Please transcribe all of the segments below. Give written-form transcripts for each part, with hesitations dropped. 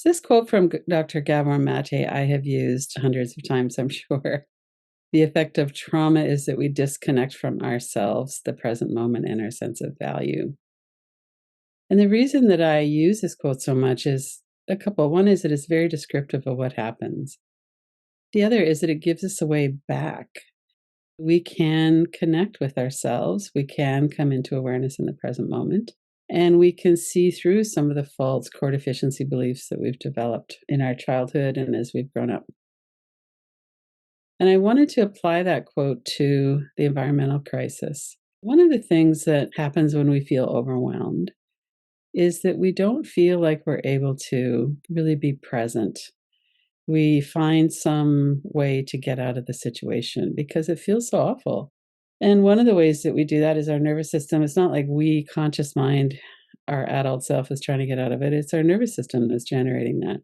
This quote from Dr. Gabor Maté I have used hundreds of times, I'm sure. The effect of trauma is that we disconnect from ourselves, the present moment, and our sense of value. And the reason that I use this quote so much is a couple. One is that it's very descriptive of what happens. The other is that it gives us a way back. We can connect with ourselves. We can come into awareness in the present moment. And we can see through some of the false core deficiency beliefs that we've developed in our childhood and as we've grown up. And I wanted to apply that quote to the environmental crisis. One of the things that happens when we feel overwhelmed is that we don't feel like we're able to really be present. We find some way to get out of the situation because it feels so awful. And one of the ways that we do that is our nervous system. It's not like we, conscious mind, our adult self, is trying to get out of it. It's our nervous system that's generating that.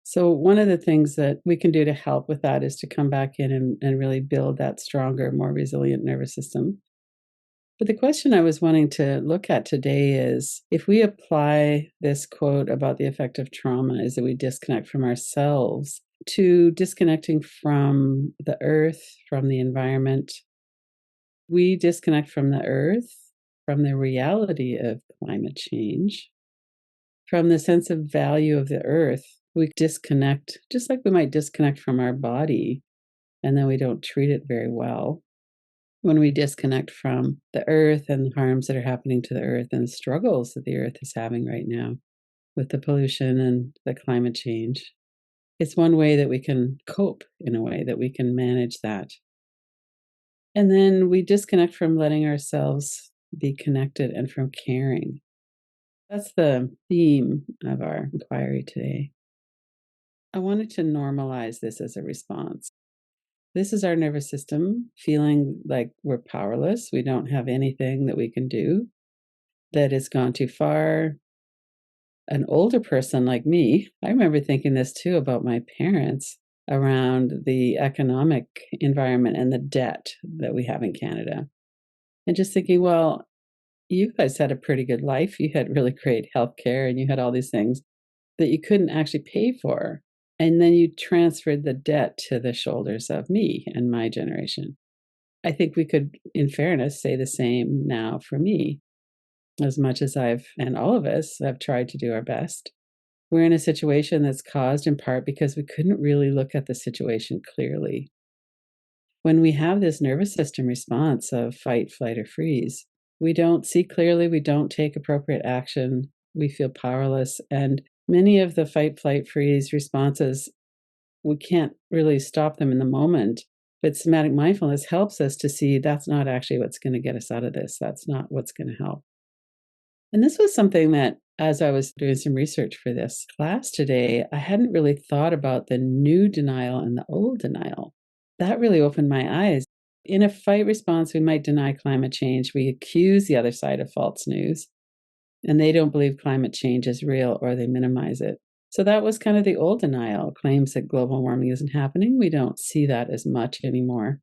So, one of the things that we can do to help with that is to come back in and really build that stronger, more resilient nervous system. But the question I was wanting to look at today is if we apply this quote about the effect of trauma, is that we disconnect from ourselves to disconnecting from the earth, from the environment. We disconnect from the earth, from the reality of climate change, from the sense of value of the earth. We disconnect, just like we might disconnect from our body, and then we don't treat it very well. When we disconnect from the earth and the harms that are happening to the earth and the struggles that the earth is having right now with the pollution and the climate change, it's one way that we can cope, in a way that we can manage that. And then we disconnect from letting ourselves be connected and from caring. That's the theme of our inquiry today. I wanted to normalize this as a response. This is our nervous system feeling like we're powerless. We don't have anything that we can do, that has gone too far. An older person like me, I remember thinking this too about my parents around the economic environment and the debt that we have in Canada. And just thinking, well, you guys had a pretty good life. You had really great healthcare and you had all these things that you couldn't actually pay for. And then you transferred the debt to the shoulders of me and my generation. I think we could, in fairness, say the same now for me. As much as and all of us have tried to do our best, we're in a situation that's caused in part because we couldn't really look at the situation clearly. When we have this nervous system response of fight, flight, or freeze, we don't see clearly, we don't take appropriate action, we feel powerless. And many of the fight, flight, freeze responses, we can't really stop them in the moment. But somatic mindfulness helps us to see that's not actually what's going to get us out of this. That's not what's going to help. And this was something that, as I was doing some research for this class today, I hadn't really thought about the new denial and the old denial. That really opened my eyes. In a fight response, we might deny climate change. We accuse the other side of false news, and they don't believe climate change is real or they minimize it. So that was kind of the old denial, claims that global warming isn't happening. We don't see that as much anymore.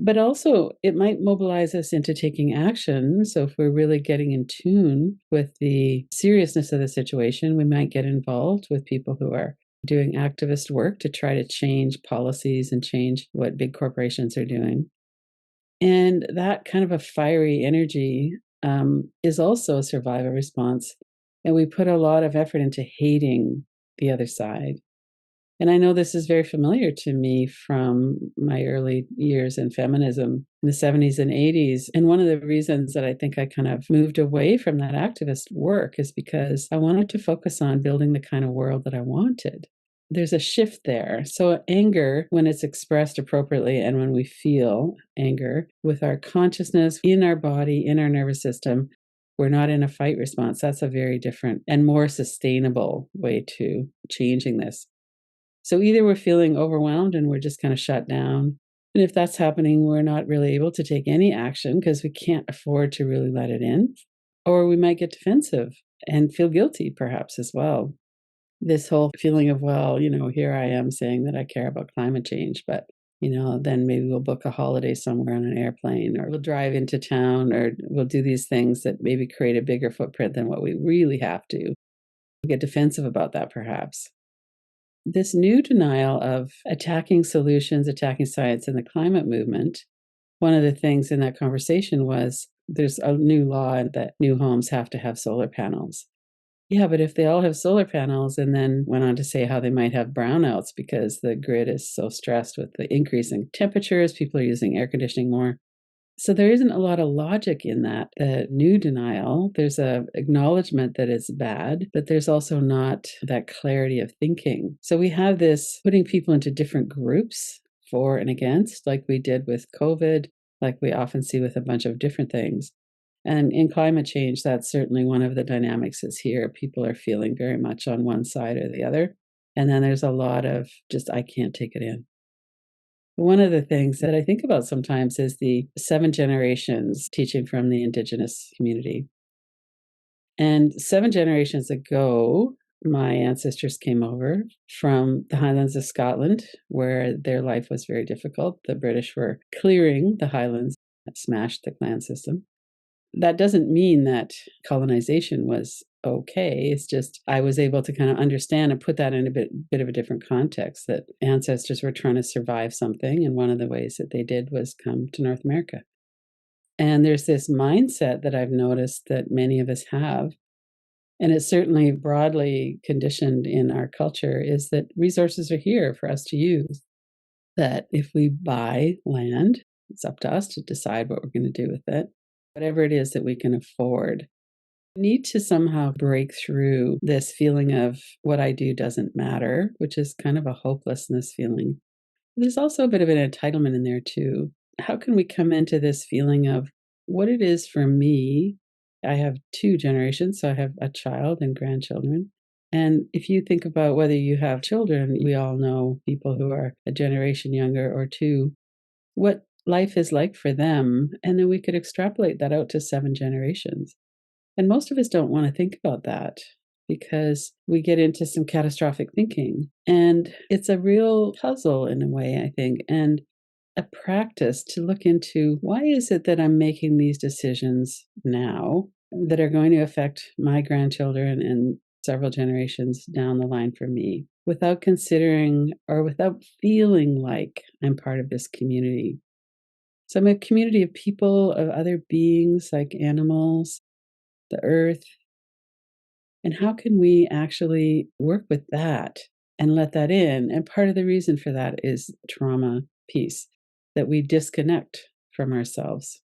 But also, it might mobilize us into taking action. So, if we're really getting in tune with the seriousness of the situation, we might get involved with people who are doing activist work to try to change policies and change what big corporations are doing. And that kind of a fiery energy is also a survival response. And we put a lot of effort into hating the other side. And I know this is very familiar to me from my early years in feminism in the 70s and 80s. And one of the reasons that I think I kind of moved away from that activist work is because I wanted to focus on building the kind of world that I wanted. There's a shift there. So, anger, when it's expressed appropriately and when we feel anger with our consciousness in our body, in our nervous system, we're not in a fight response. That's a very different and more sustainable way to changing this. So either we're feeling overwhelmed and we're just kind of shut down. And if that's happening, we're not really able to take any action because we can't afford to really let it in. Or we might get defensive and feel guilty perhaps as well. This whole feeling of, well, here I am saying that I care about climate change, but then maybe we'll book a holiday somewhere on an airplane, or we'll drive into town, or we'll do these things that maybe create a bigger footprint than what we really have to. get defensive about that perhaps. This new denial of attacking solutions, attacking science, and the climate movement, one of the things in that conversation was there's a new law that new homes have to have solar panels. Yeah, but if they all have solar panels, and then went on to say how they might have brownouts because the grid is so stressed with the increasing temperatures, people are using air conditioning more. So there isn't a lot of logic in that new denial. There's a acknowledgement that it's bad, but there's also not that clarity of thinking. So we have this putting people into different groups for and against, like we did with COVID, like we often see with a bunch of different things. And in climate change, that's certainly one of the dynamics is here. People are feeling very much on one side or the other. And then there's a lot of just, I can't take it in. One of the things that I think about sometimes is the 7 generations teaching from the Indigenous community. And 7 generations ago, my ancestors came over from the Highlands of Scotland, where their life was very difficult. The British were clearing the Highlands, smashed the clan system. That doesn't mean that colonization was okay. It's just I was able to kind of understand and put that in a bit of a different context, that ancestors were trying to survive something, and one of the ways that they did was come to North America. And there's this mindset that I've noticed that many of us have, and it's certainly broadly conditioned in our culture, is that resources are here for us to use. That if we buy land, it's up to us to decide what we're going to do with it, whatever it is that we can afford. Need to somehow break through this feeling of what I do doesn't matter, which is kind of a hopelessness feeling. There's also a bit of an entitlement in there too. How can we come into this feeling of what it is for me? I have 2 generations, so I have a child and grandchildren. And if you think about whether you have children, we all know people who are a generation younger or 2, what life is like for them. And then we could extrapolate that out to 7 generations. And most of us don't want to think about that because we get into some catastrophic thinking. And it's a real puzzle in a way, I think, and a practice to look into why is it that I'm making these decisions now that are going to affect my grandchildren and several generations down the line for me without considering or without feeling like I'm part of this community. So I'm a community of people, of other beings like animals, the earth. And how can we actually work with that and let that in? And part of the reason for that is trauma piece, that we disconnect from ourselves.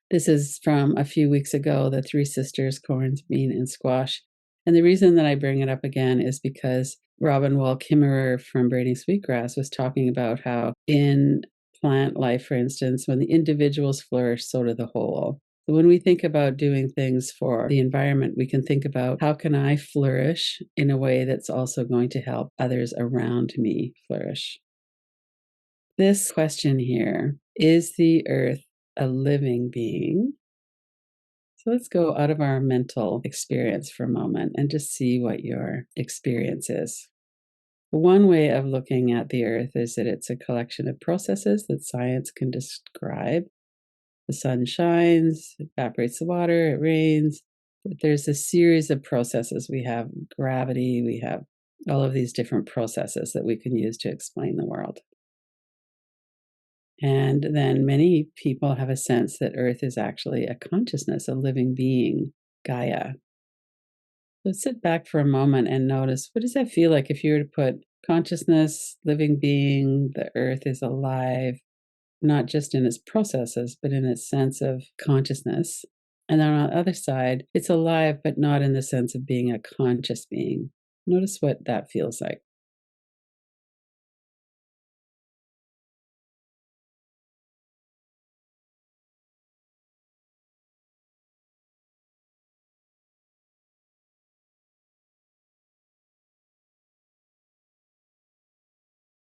This is from a few weeks ago, the 3 sisters, corns, bean, and squash. And the reason that I bring it up again is because Robin Wall Kimmerer from Braiding Sweetgrass was talking about how in plant life, for instance, when the individuals flourish, so do the whole. When we think about doing things for the environment, we can think about how can I flourish in a way that's also going to help others around me flourish. This question here, is the earth a living being? So let's go out of our mental experience for a moment and just see what your experience is. One way of looking at the earth is that it's a collection of processes that science can describe. The sun shines, it evaporates the water, it rains. There's a series of processes. We have gravity, we have all of these different processes that we can use to explain the world. And then many people have a sense that Earth is actually a consciousness, a living being, Gaia. So sit back for a moment and notice, what does that feel like if you were to put consciousness, living being, the Earth is alive, not just in its processes, but in its sense of consciousness. And then on the other side, it's alive, but not in the sense of being a conscious being. Notice what that feels like.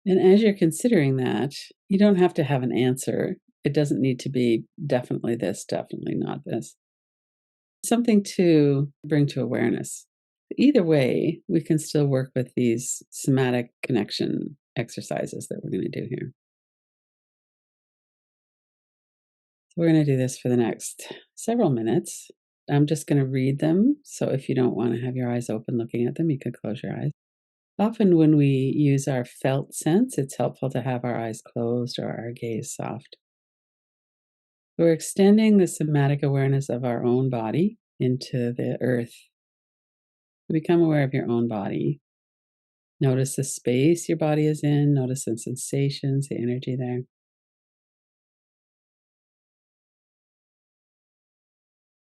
And as you're considering that, you don't have to have an answer. It doesn't need to be definitely this, definitely not this. Something to bring to awareness. Either way, we can still work with these somatic connection exercises that we're going to do here. So we're going to do this for the next several minutes. I'm just going to read them. So if you don't want to have your eyes open looking at them, you could close your eyes. Often, when we use our felt sense, it's helpful to have our eyes closed or our gaze soft. We're extending the somatic awareness of our own body into the earth. Become aware of your own body. Notice the space your body is in, notice the sensations, the energy there.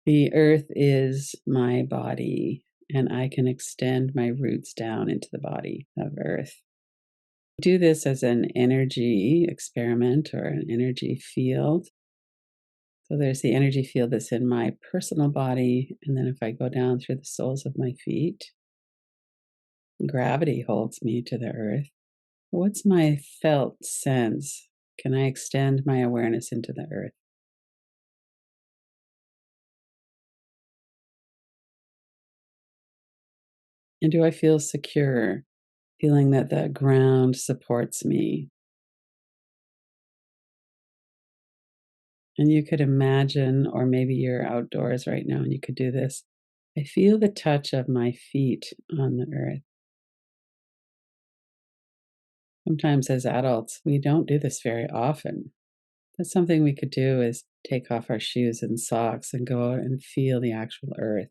The earth is my body, and I can extend my roots down into the body of earth. Do this as an energy experiment or an energy field. So there's the energy field that's in my personal body, and then if I go down through the soles of my feet, gravity holds me to the earth. What's my felt sense? Can I extend my awareness into the earth? And do I feel secure, feeling that the ground supports me? And you could imagine, or maybe you're outdoors right now and you could do this. I feel the touch of my feet on the earth. Sometimes as adults, we don't do this very often. That's something we could do is take off our shoes and socks and go out and feel the actual earth.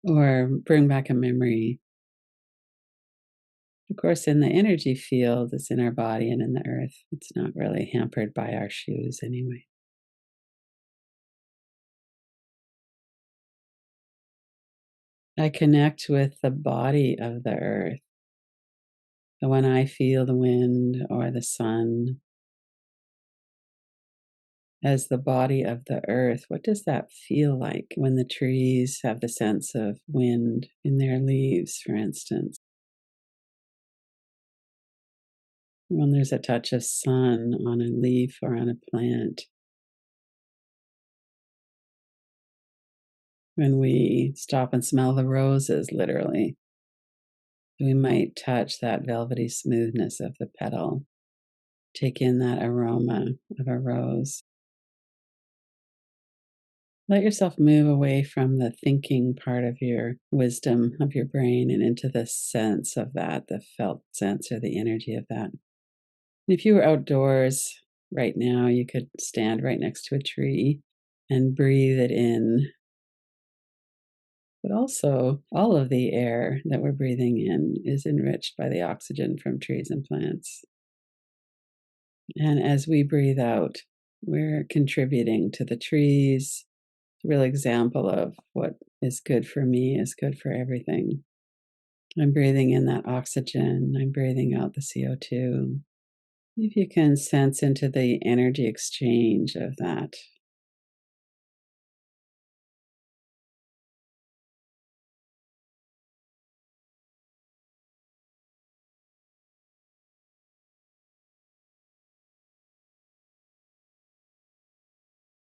Or bring back a memory. Of course, in the energy field, it's in our body and in the earth. It's not really hampered by our shoes anyway. I connect with the body of the earth. So when I feel the wind or the sun as the body of the earth, what does that feel like when the trees have the sense of wind in their leaves, for instance? When there's a touch of sun on a leaf or on a plant? When we stop and smell the roses, literally, we might touch that velvety smoothness of the petal, take in that aroma of a rose. Let yourself move away from the thinking part of your wisdom of your brain and into the sense of that, the felt sense or the energy of that. If you were outdoors right now, you could stand right next to a tree and breathe it in. But also, all of the air that we're breathing in is enriched by the oxygen from trees and plants. And as we breathe out, we're contributing to the trees. A real example of what is good for me is good for everything. I'm breathing in that oxygen, I'm breathing out the CO2. If you can sense into the energy exchange of that.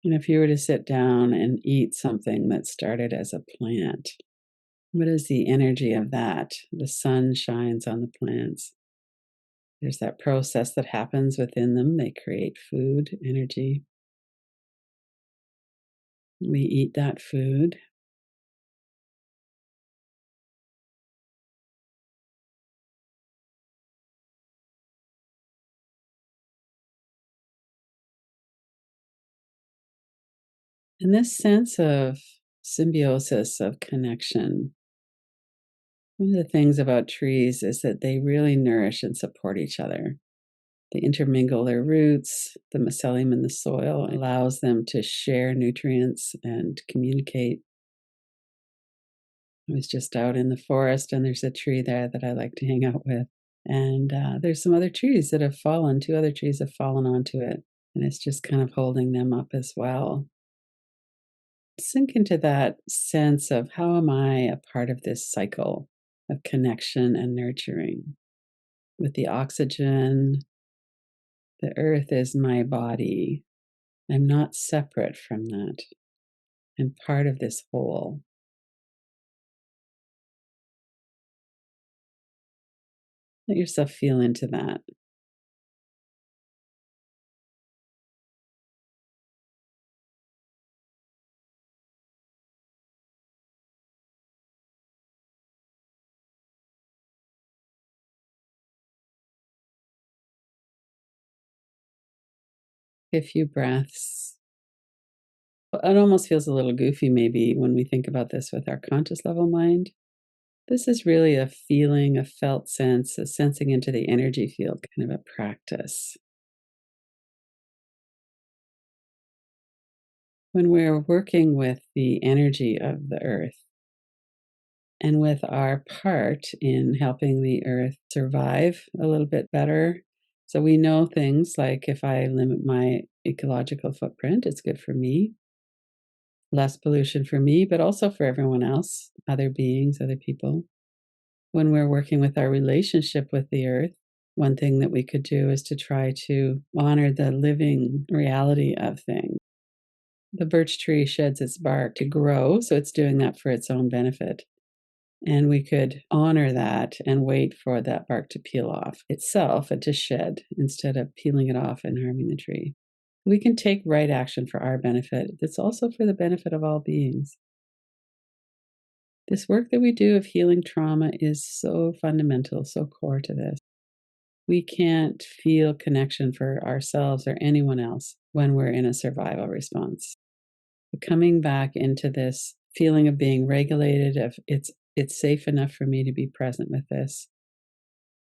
And if you were to sit down and eat something that started as a plant, what is the energy of that? The sun shines on the plants. There's that process that happens within them. They create food, energy. We eat that food. And this sense of symbiosis, of connection, one of the things about trees is that they really nourish and support each other. They intermingle their roots. The mycelium in the soil allows them to share nutrients and communicate. I was just out in the forest, and there's a tree there that I like to hang out with. And there's some other trees that have fallen. Two other trees have fallen onto it, and it's just kind of holding them up as well. Sink into that sense of how am I a part of this cycle of connection and nurturing with the oxygen. The earth is my body. I'm not separate from that. I'm part of this whole. Let yourself feel into that. A few breaths. It almost feels a little goofy, maybe, when we think about this with our conscious level mind. This is really a feeling, a felt sense, a sensing into the energy field, kind of a practice. When we're working with the energy of the earth and with our part in helping the earth survive a little bit better. So we know things like if I limit my ecological footprint, it's good for me, less pollution for me, but also for everyone else, other beings, other people. When we're working with our relationship with the earth, one thing that we could do is to try to honor the living reality of things. The birch tree sheds its bark to grow, so it's doing that for its own benefit. And we could honor that and wait for that bark to peel off itself and to shed instead of peeling it off and harming the tree. We can take right action for our benefit. That's also for the benefit of all beings. This work that we do of healing trauma is so fundamental, so core to this. We can't feel connection for ourselves or anyone else when we're in a survival response. Coming back into this feeling of being regulated, of it's safe enough for me to be present with this.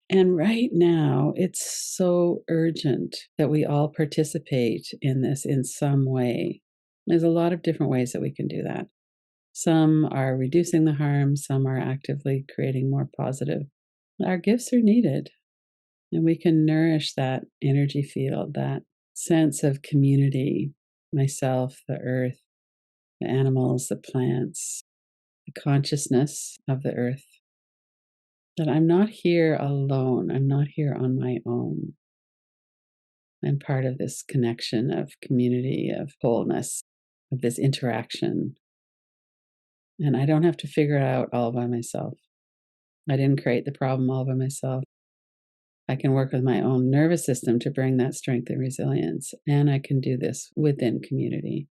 And right now, it's so urgent that we all participate in this in some way. There's a lot of different ways that we can do that. Some are reducing the harm, some are actively creating more positive. Our gifts are needed, and we can nourish that energy field, that sense of community, myself, the earth, the animals, the plants, the consciousness of the earth. That I'm not here alone. I'm not here on my own. I'm part of this connection of community, of wholeness, of this interaction. And I don't have to figure it out all by myself. I didn't create the problem all by myself. I can work with my own nervous system to bring that strength and resilience. And I can do this within community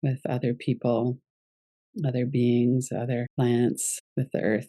with other people, other beings, other plants, with the earth.